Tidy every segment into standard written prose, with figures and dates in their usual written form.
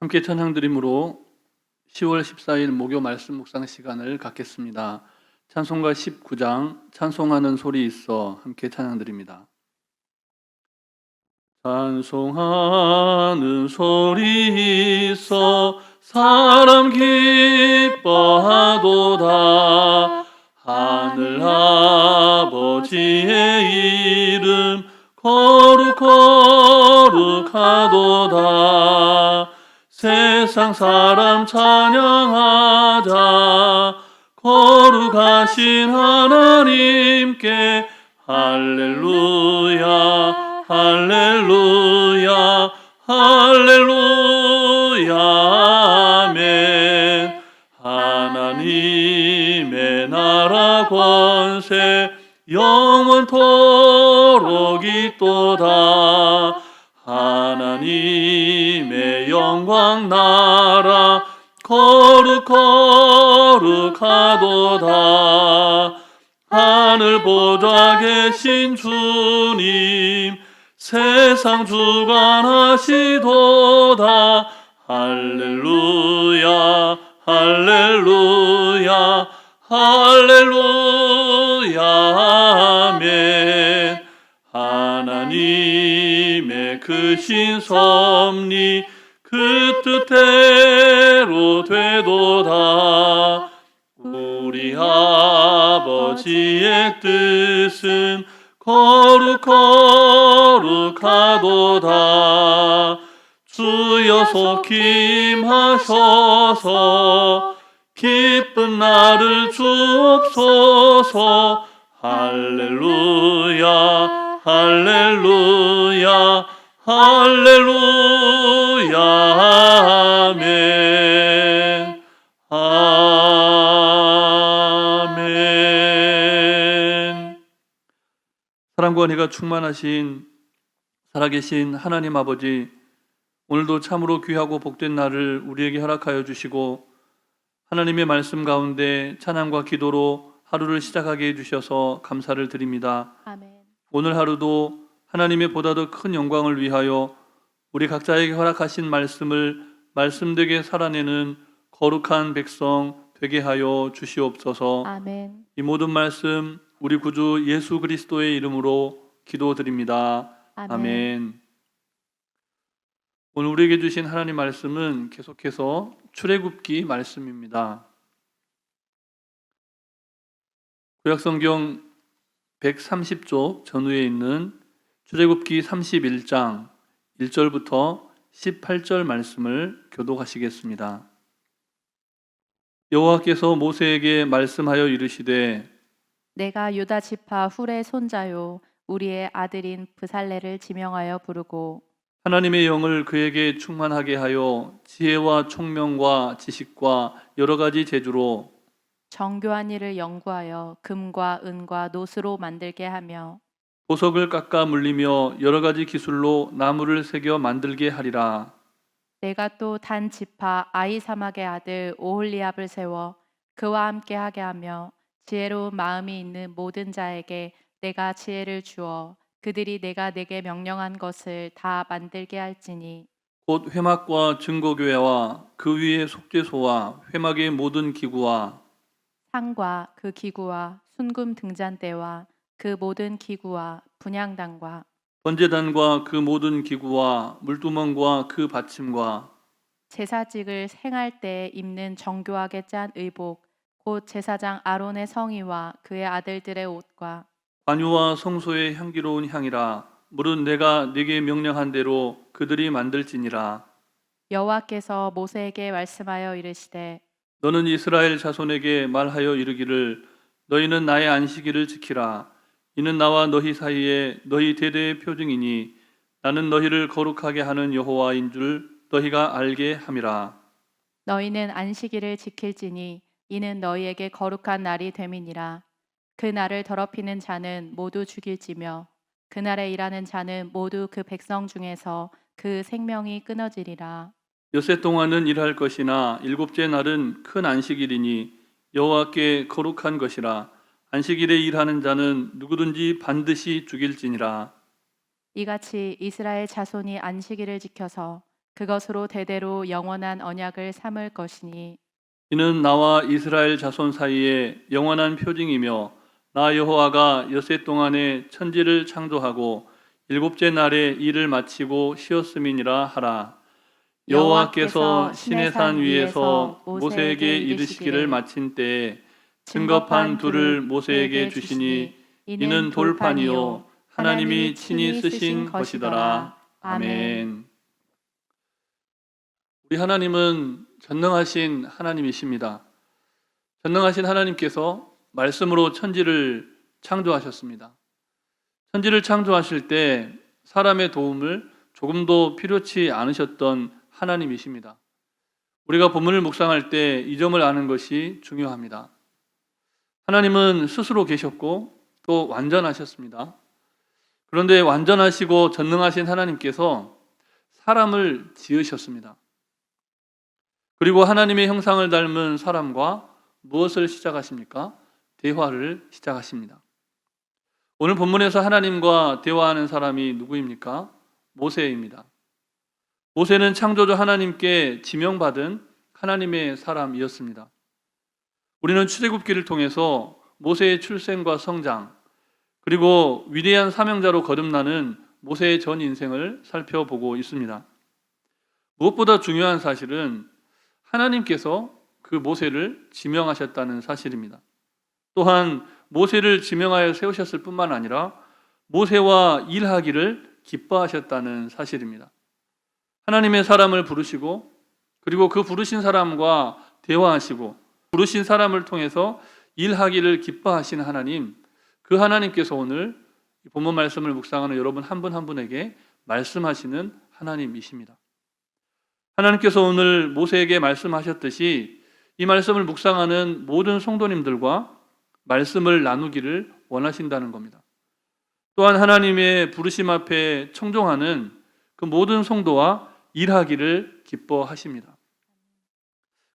함께 찬양드림으로 10월 14일 목요 말씀 묵상 시간을 갖겠습니다. 찬송가 19장 찬송하는 소리 있어 함께 찬양드립니다. 찬송하는 소리 있어 사람 기뻐하도다. 하늘 아버지의 이름 거룩하도다. 세상 사람 찬양하자. 거룩하신 하나님께 할렐루야 할렐루야 할렐루야 아멘. 하나님의 나라 권세 영원토록 있도다. 하나님의 영광 나라 거룩하도다. 하늘 보좌 계신 주님 세상 주관하시도다. 할렐루야 할렐루야 할렐루야 아멘. 하나님의 크신 섭리 그 뜻대로 되도다. 우리 아버지의 뜻은 거룩하도다. 주여 속히 임하셔서 기쁜 날을 주옵소서. 할렐루야 할렐루야 할렐루야 아멘 아멘. 사랑과 은혜가 충만하신 살아계신 하나님 아버지, 오늘도 참으로 귀하고 복된 날을 우리에게 허락하여 주시고 하나님의 말씀 가운데 찬양과 기도로 하루를 시작하게 해주셔서 감사를 드립니다. 아멘. 오늘 하루도 하나님의 보다 더 큰 영광을 위하여 우리 각자에게 허락하신 말씀을 말씀되게 살아내는 거룩한 백성 되게 하여 주시옵소서. 아멘. 이 모든 말씀 우리 구주 예수 그리스도의 이름으로 기도드립니다. 아멘. 오늘 우리에게 주신 하나님 말씀은 계속해서 출애굽기 말씀입니다. 구약성경 130쪽 전후에 있는 출애굽기 31장 1절부터 18절 말씀을 교독하시겠습니다. 여호와께서 모세에게 말씀하여 이르시되 내가 유다 지파 훌의 손자요 우리의 아들인 브살레를 지명하여 부르고 하나님의 영을 그에게 충만하게 하여 지혜와 총명과 지식과 여러 가지 재주로 정교한 일을 연구하여 금과 은과 노스로 만들게 하며 보석을 깎아 물리며 여러 가지 기술로 나무를 새겨 만들게 하리라. 내가 또 단 지파 아히사막의 아들 오홀리압을 세워 그와 함께 하게 하며 지혜로운 마음이 있는 모든 자에게 내가 지혜를 주어 그들이 내가 내게 명령한 것을 다 만들게 할지니 곧 회막과 증거교회와 그 위에 속죄소와 회막의 모든 기구와 상과 그 기구와 순금 등잔대와 그 모든 기구와 분향단과 번제단과 그 모든 기구와 물두멍과 그 받침과 제사직을 행할 때 입는 정교하게 짠 의복 곧 제사장 아론의 성의와 그의 아들들의 옷과 관유와 성소의 향기로운 향이라. 물은 내가 네게 명령한 대로 그들이 만들지니라. 여호와께서 모세에게 말씀하여 이르시되 너는 이스라엘 자손에게 말하여 이르기를 너희는 나의 안식일을 지키라. 이는 나와 너희 사이에 너희 대대의 표징이니 나는 너희를 거룩하게 하는 여호와인 줄 너희가 알게 함이라. 너희는 안식일을 지킬지니 이는 너희에게 거룩한 날이 됨이니라. 그 날을 더럽히는 자는 모두 죽일지며 그날에 일하는 자는 모두 그 백성 중에서 그 생명이 끊어지리라. 엿새 동안은 일할 것이나 일곱째 날은 큰 안식일이니 여호와께 거룩한 것이라. 안식일에 일하는 자는 누구든지 반드시 죽일지니라. 이같이 이스라엘 자손이 안식일을 지켜서 그것으로 대대로 영원한 언약을 삼을 것이니 이는 나와 이스라엘 자손 사이에 영원한 표징이며 나 여호와가 엿새 동안에 천지를 창조하고 일곱째 날에 일을 마치고 쉬었음이니라 하라. 여호와께서 시내 산 위에서 모세에게 이르시기를 마친 때에 증거판 둘을 모세에게 주시니 이는 돌판이요 하나님이 친히 쓰신 것이더라. 아멘. 우리 하나님은 전능하신 하나님이십니다. 전능하신 하나님께서 말씀으로 천지를 창조하셨습니다. 천지를 창조하실 때 사람의 도움을 조금도 필요치 않으셨던 하나님이십니다. 우리가 본문을 묵상할 때 이 점을 아는 것이 중요합니다. 하나님은 스스로 계셨고 또 완전하셨습니다. 그런데 완전하시고 전능하신 하나님께서 사람을 지으셨습니다. 그리고 하나님의 형상을 닮은 사람과 무엇을 시작하십니까? 대화를 시작하십니다. 오늘 본문에서 하나님과 대화하는 사람이 누구입니까? 모세입니다. 모세는 창조주 하나님께 지명받은 하나님의 사람이었습니다. 우리는 출애굽기를 통해서 모세의 출생과 성장, 그리고 위대한 사명자로 거듭나는 모세의 전 인생을 살펴보고 있습니다. 무엇보다 중요한 사실은 하나님께서 그 모세를 지명하셨다는 사실입니다. 또한 모세를 지명하여 세우셨을 뿐만 아니라 모세와 일하기를 기뻐하셨다는 사실입니다. 하나님의 사람을 부르시고 그리고 그 부르신 사람과 대화하시고 부르신 사람을 통해서 일하기를 기뻐하신 하나님, 그 하나님께서 오늘 본문 말씀을 묵상하는 여러분 한 분 한 분에게 말씀하시는 하나님이십니다. 하나님께서 오늘 모세에게 말씀하셨듯이 이 말씀을 묵상하는 모든 성도님들과 말씀을 나누기를 원하신다는 겁니다. 또한 하나님의 부르심 앞에 청종하는 그 모든 성도와 일하기를 기뻐하십니다.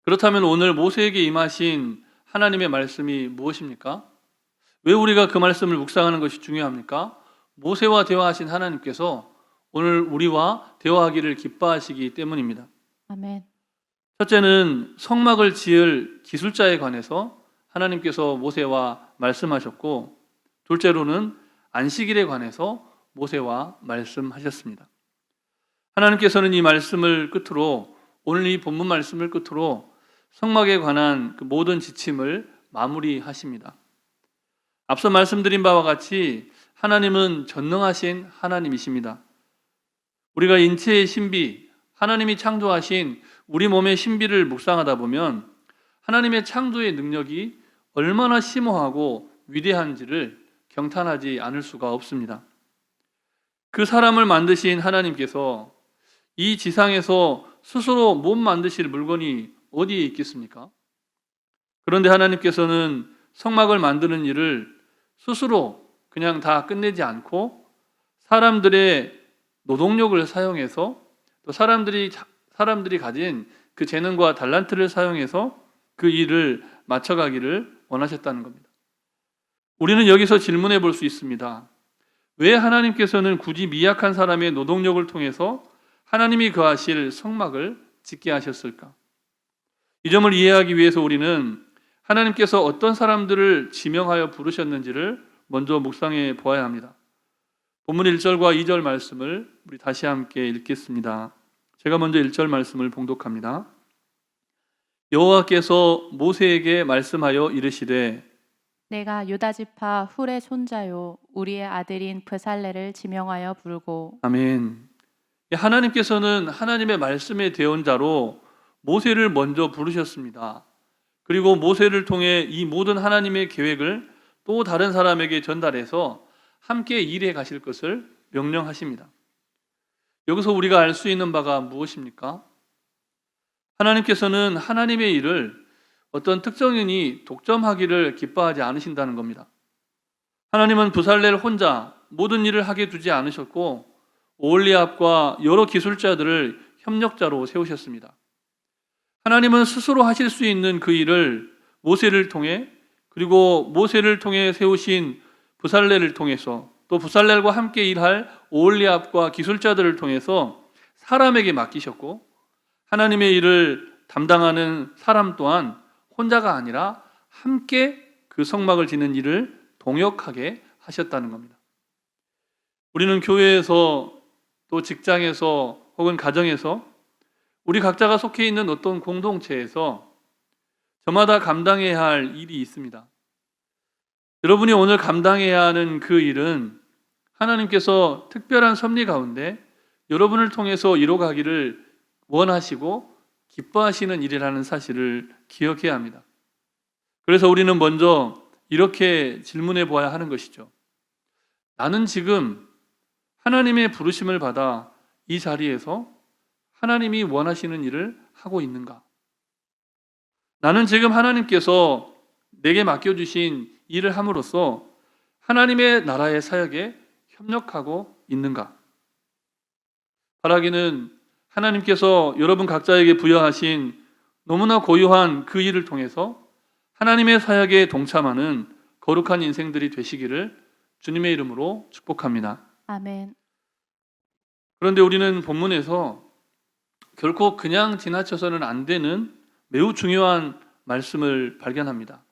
그렇다면 오늘 모세에게 임하신 하나님의 말씀이 무엇입니까? 왜 우리가 그 말씀을 묵상하는 것이 중요합니까? 모세와 대화하신 하나님께서 오늘 우리와 대화하기를 기뻐하시기 때문입니다. 아멘. 첫째는 성막을 지을 기술자에 관해서 하나님께서 모세와 말씀하셨고, 둘째로는 안식일에 관해서 모세와 말씀하셨습니다. 하나님께서는 이 말씀을 끝으로, 오늘 이 본문 말씀을 끝으로 성막에 관한 그 모든 지침을 마무리하십니다. 앞서 말씀드린 바와 같이 하나님은 전능하신 하나님이십니다. 우리가 인체의 신비, 하나님이 창조하신 우리 몸의 신비를 묵상하다 보면 하나님의 창조의 능력이 얼마나 심오하고 위대한지를 경탄하지 않을 수가 없습니다. 그 사람을 만드신 하나님께서 이 지상에서 스스로 못 만드실 물건이 어디에 있겠습니까? 그런데 하나님께서는 성막을 만드는 일을 스스로 그냥 다 끝내지 않고 사람들의 노동력을 사용해서 또 사람들이 가진 그 재능과 달란트를 사용해서 그 일을 맞춰가기를 원하셨다는 겁니다. 우리는 여기서 질문해 볼 수 있습니다. 왜 하나님께서는 굳이 미약한 사람의 노동력을 통해서 하나님이 거하실 성막을 짓게 하셨을까? 이 점을 이해하기 위해서 우리는 하나님께서 어떤 사람들을 지명하여 부르셨는지를 먼저 묵상해 보아야 합니다. 본문 1절과 2절 말씀을 우리 다시 함께 읽겠습니다. 제가 먼저 1절 말씀을 봉독합니다. 여호와께서 모세에게 말씀하여 이르시되 내가 유다 지파 훌의 손자요 우리의 아들인 브살레를 지명하여 부르고. 아멘. 하나님께서는 하나님의 말씀의 대언자로 모세를 먼저 부르셨습니다. 그리고 모세를 통해 이 모든 하나님의 계획을 또 다른 사람에게 전달해서 함께 일해 가실 것을 명령하십니다. 여기서 우리가 알 수 있는 바가 무엇입니까? 하나님께서는 하나님의 일을 어떤 특정인이 독점하기를 기뻐하지 않으신다는 겁니다. 하나님은 브살렐 혼자 모든 일을 하게 두지 않으셨고 오홀리압과 여러 기술자들을 협력자로 세우셨습니다. 하나님은 스스로 하실 수 있는 그 일을 모세를 통해, 그리고 모세를 통해 세우신 브살렐을 통해서, 또 브살렐과 함께 일할 오홀리압과 기술자들을 통해서 사람에게 맡기셨고 하나님의 일을 담당하는 사람 또한 혼자가 아니라 함께 그 성막을 짓는 일을 동역하게 하셨다는 겁니다. 우리는 교회에서 또 직장에서 혹은 가정에서 우리 각자가 속해 있는 어떤 공동체에서 저마다 감당해야 할 일이 있습니다. 여러분이 오늘 감당해야 하는 그 일은 하나님께서 특별한 섭리 가운데 여러분을 통해서 이뤄가기를 원하시고 기뻐하시는 일이라는 사실을 기억해야 합니다. 그래서 우리는 먼저 이렇게 질문해 보아야 하는 것이죠. 나는 지금 하나님의 부르심을 받아 이 자리에서 하나님이 원하시는 일을 하고 있는가? 나는 지금 하나님께서 내게 맡겨주신 일을 함으로써 하나님의 나라의 사역에 협력하고 있는가? 바라기는 하나님께서 여러분 각자에게 부여하신 너무나 고유한 그 일을 통해서 하나님의 사역에 동참하는 거룩한 인생들이 되시기를 주님의 이름으로 축복합니다. 아멘. 그런데 우리는 본문에서 결코 그냥 지나쳐서는 안 되는 매우 중요한 말씀을 발견합니다.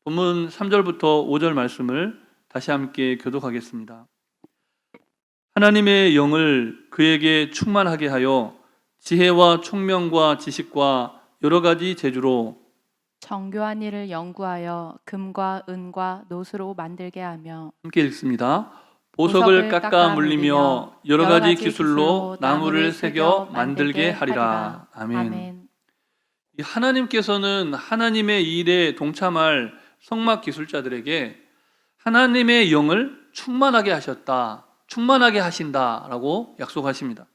본문 3절부터 5절 말씀을 다시 함께 교독하겠습니다. 하나님의 영을 그에게 충만하게 하여 지혜와 총명과 지식과 여러 가지 재주로 정교한 일을 연구하여 금과 은과 노수로 만들게 하며 함께 읽습니다. 보석을 깎아 물리며 여러 가지 기술로 나무를 새겨 만들게 하리라. 아멘. 이 하나님께서는 하나님의 일에 동참할 성막 기술자들에게 하나님의 영을 충만하게 하셨다, 충만하게 하신다라고 약속하십니다.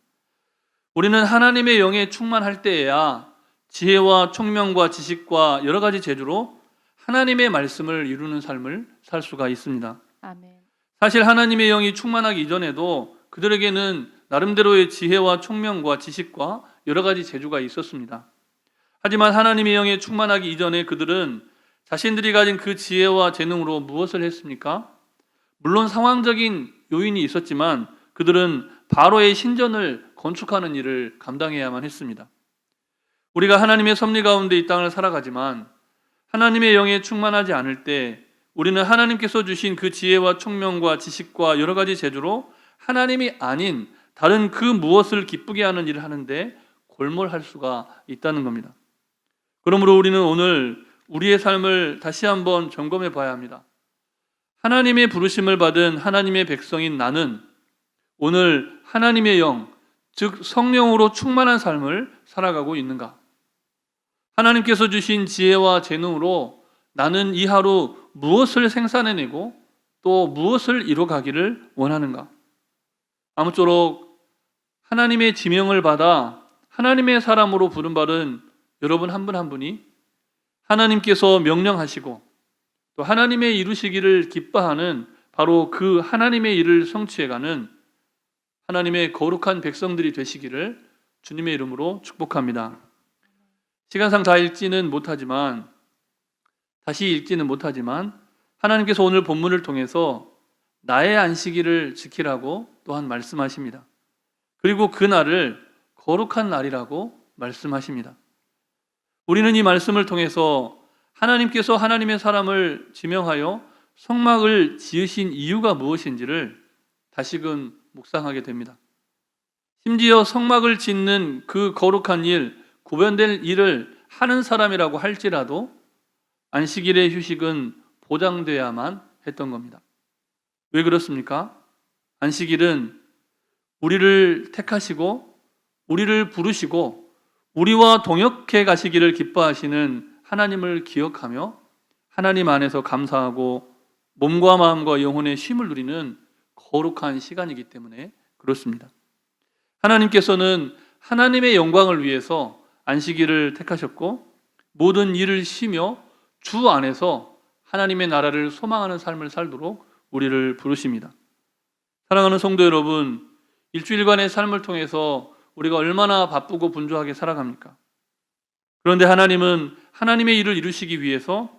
우리는 하나님의 영에 충만할 때에야 지혜와 총명과 지식과 여러 가지 재주로 하나님의 말씀을 이루는 삶을 살 수가 있습니다. 아멘. 사실 하나님의 영이 충만하기 이전에도 그들에게는 나름대로의 지혜와 총명과 지식과 여러 가지 재주가 있었습니다. 하지만 하나님의 영에 충만하기 이전에 그들은 자신들이 가진 그 지혜와 재능으로 무엇을 했습니까? 물론 상황적인 요인이 있었지만 그들은 바로의 신전을 건축하는 일을 감당해야만 했습니다. 우리가 하나님의 섭리 가운데 이 땅을 살아가지만 하나님의 영에 충만하지 않을 때 우리는 하나님께서 주신 그 지혜와 총명과 지식과 여러 가지 재주로 하나님이 아닌 다른 그 무엇을 기쁘게 하는 일을 하는데 골몰할 수가 있다는 겁니다. 그러므로 우리는 오늘 우리의 삶을 다시 한번 점검해 봐야 합니다. 하나님의 부르심을 받은 하나님의 백성인 나는 오늘 하나님의 영, 즉 성령으로 충만한 삶을 살아가고 있는가? 하나님께서 주신 지혜와 재능으로 나는 이 하루 무엇을 생산해내고 또 무엇을 이뤄가기를 원하는가? 아무쪼록 하나님의 지명을 받아 하나님의 사람으로 부름받은 여러분 한 분 한 분이 하나님께서 명령하시고 또 하나님의 이루시기를 기뻐하는 바로 그 하나님의 일을 성취해가는 하나님의 거룩한 백성들이 되시기를 주님의 이름으로 축복합니다. 시간상 다 읽지는 못하지만 다시 읽지는 못하지만 하나님께서 오늘 본문을 통해서 나의 안식일을 지키라고 또한 말씀하십니다. 그리고 그 날을 거룩한 날이라고 말씀하십니다. 우리는 이 말씀을 통해서 하나님께서 하나님의 사람을 지명하여 성막을 지으신 이유가 무엇인지를 다시금 묵상하게 됩니다. 심지어 성막을 짓는 그 거룩한 일, 구별된 일을 하는 사람이라고 할지라도 안식일의 휴식은 보장돼야만 했던 겁니다. 왜 그렇습니까? 안식일은 우리를 택하시고 우리를 부르시고 우리와 동역해 가시기를 기뻐하시는 하나님을 기억하며 하나님 안에서 감사하고 몸과 마음과 영혼의 쉼을 누리는 거룩한 시간이기 때문에 그렇습니다. 하나님께서는 하나님의 영광을 위해서 안식일을 택하셨고 모든 일을 쉬며 주 안에서 하나님의 나라를 소망하는 삶을 살도록 우리를 부르십니다. 사랑하는 성도 여러분, 일주일간의 삶을 통해서 우리가 얼마나 바쁘고 분주하게 살아갑니까? 그런데 하나님은 하나님의 일을 이루시기 위해서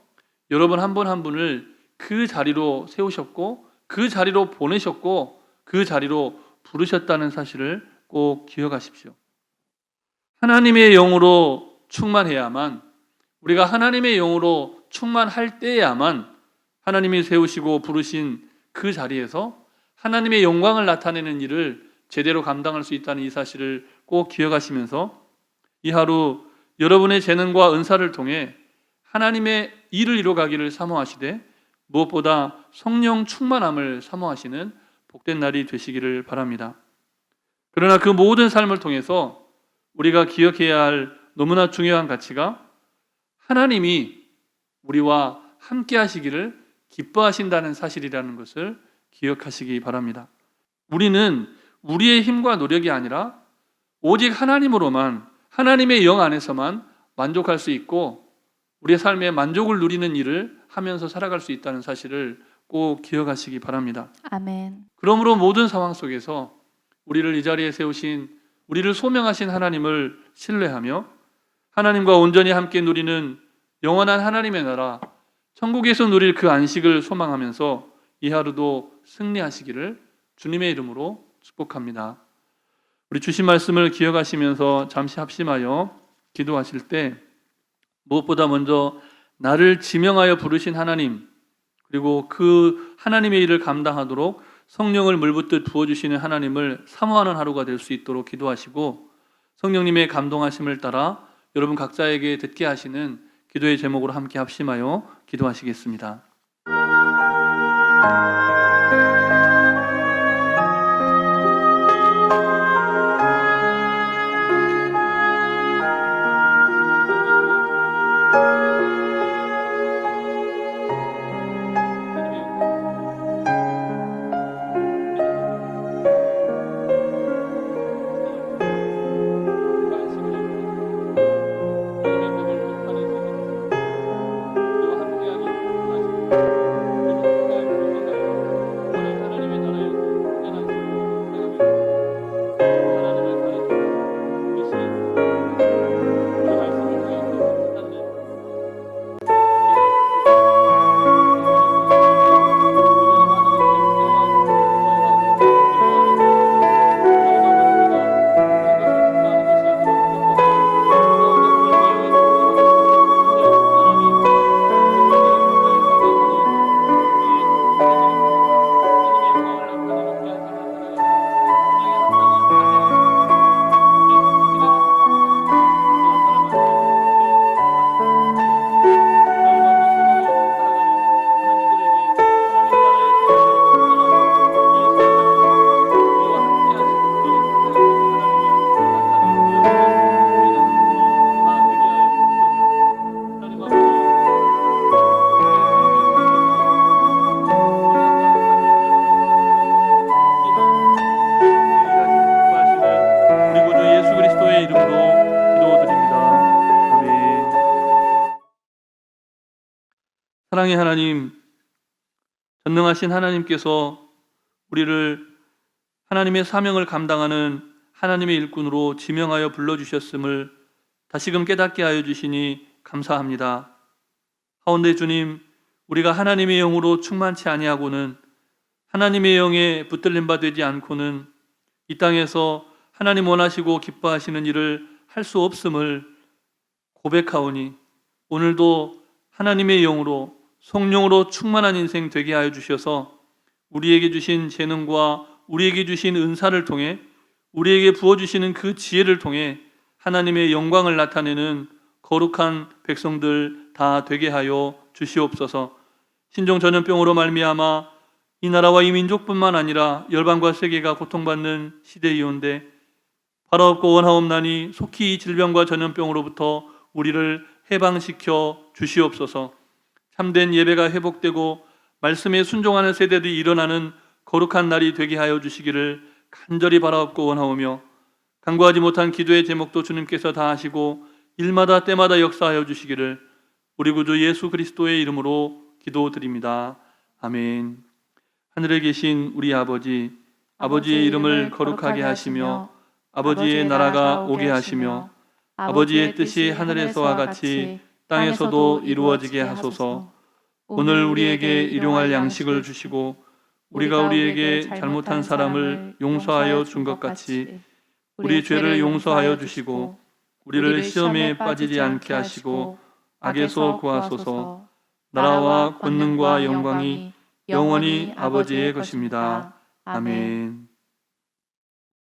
여러분 한 분 한 분을 그 자리로 세우셨고 그 자리로 보내셨고 그 자리로 부르셨다는 사실을 꼭 기억하십시오. 하나님의 영으로 충만해야만, 우리가 하나님의 영으로 충만할 때야만 하나님이 세우시고 부르신 그 자리에서 하나님의 영광을 나타내는 일을 제대로 감당할 수 있다는 이 사실을 꼭 기억하시면서 이 하루 여러분의 재능과 은사를 통해 하나님의 일을 이루어가기를 사모하시되 무엇보다 성령 충만함을 사모하시는 복된 날이 되시기를 바랍니다. 그러나 그 모든 삶을 통해서 우리가 기억해야 할 너무나 중요한 가치가 하나님이 우리와 함께 하시기를 기뻐하신다는 사실이라는 것을 기억하시기 바랍니다. 우리는 우리의 힘과 노력이 아니라 오직 하나님으로만, 하나님의 영 안에서만 만족할 수 있고 우리의 삶에 만족을 누리는 일을 하면서 살아갈 수 있다는 사실을 꼭 기억하시기 바랍니다. 아멘. 그러므로 모든 상황 속에서 우리를 이 자리에 세우신, 우리를 소명하신 하나님을 신뢰하며 하나님과 온전히 함께 누리는 영원한 하나님의 나라, 천국에서 누릴 그 안식을 소망하면서 이 하루도 승리하시기를 주님의 이름으로 축복합니다. 우리 주신 말씀을 기억하시면서 잠시 합심하여 기도하실 때 무엇보다 먼저 나를 지명하여 부르신 하나님, 그리고 그 하나님의 일을 감당하도록 성령을 물붓듯 부어주시는 하나님을 사모하는 하루가 될 수 있도록 기도하시고, 성령님의 감동하심을 따라 여러분 각자에게 듣게 하시는 기도의 제목으로 함께 합심하여 기도하시겠습니다. 사랑의 하나님, 전능하신 하나님께서 우리를 하나님의 사명을 감당하는 하나님의 일꾼으로 지명하여 불러주셨음을 다시금 깨닫게 하여 주시니 감사합니다. 하온데 주님, 우리가 하나님의 영으로 충만치 아니하고는, 하나님의 영에 붙들림 바 되지 않고는 이 땅에서 하나님 원하시고 기뻐하시는 일을 할 수 없음을 고백하오니, 오늘도 하나님의 영으로 성령으로 충만한 인생 되게 하여 주셔서 우리에게 주신 재능과 우리에게 주신 은사를 통해, 우리에게 부어주시는 그 지혜를 통해 하나님의 영광을 나타내는 거룩한 백성들 다 되게 하여 주시옵소서. 신종 전염병으로 말미암아 이 나라와 이 민족뿐만 아니라 열방과 세계가 고통받는 시대이온데 바라옵고 원하옵나니 속히 이 질병과 전염병으로부터 우리를 해방시켜 주시옵소서. 참된 예배가 회복되고 말씀에 순종하는 세대들이 일어나는 거룩한 날이 되게 하여 주시기를 간절히 바라옵고 원하오며, 간구하지 못한 기도의 제목도 주님께서 다 하시고 일마다 때마다 역사하여 주시기를 우리 구주 예수 그리스도의 이름으로 기도드립니다. 아멘. 하늘에 계신 우리 아버지, 아버지의 이름을 거룩하게 하시며 아버지의 나라가 오게 하시며 아버지의 뜻이 하늘에서와 같이 땅에서도 이루어지게 하소서. 오늘 우리에게 일용할 양식을 주시고 우리가 우리에게 잘못한 사람을 용서하여 준 것 같이 우리 죄를 용서하여 주시고 우리를 시험에 빠지지 않게 하시고 악에서 구하소서. 나라와 권능과 영광이 영원히 아버지의 것입니다. 아멘.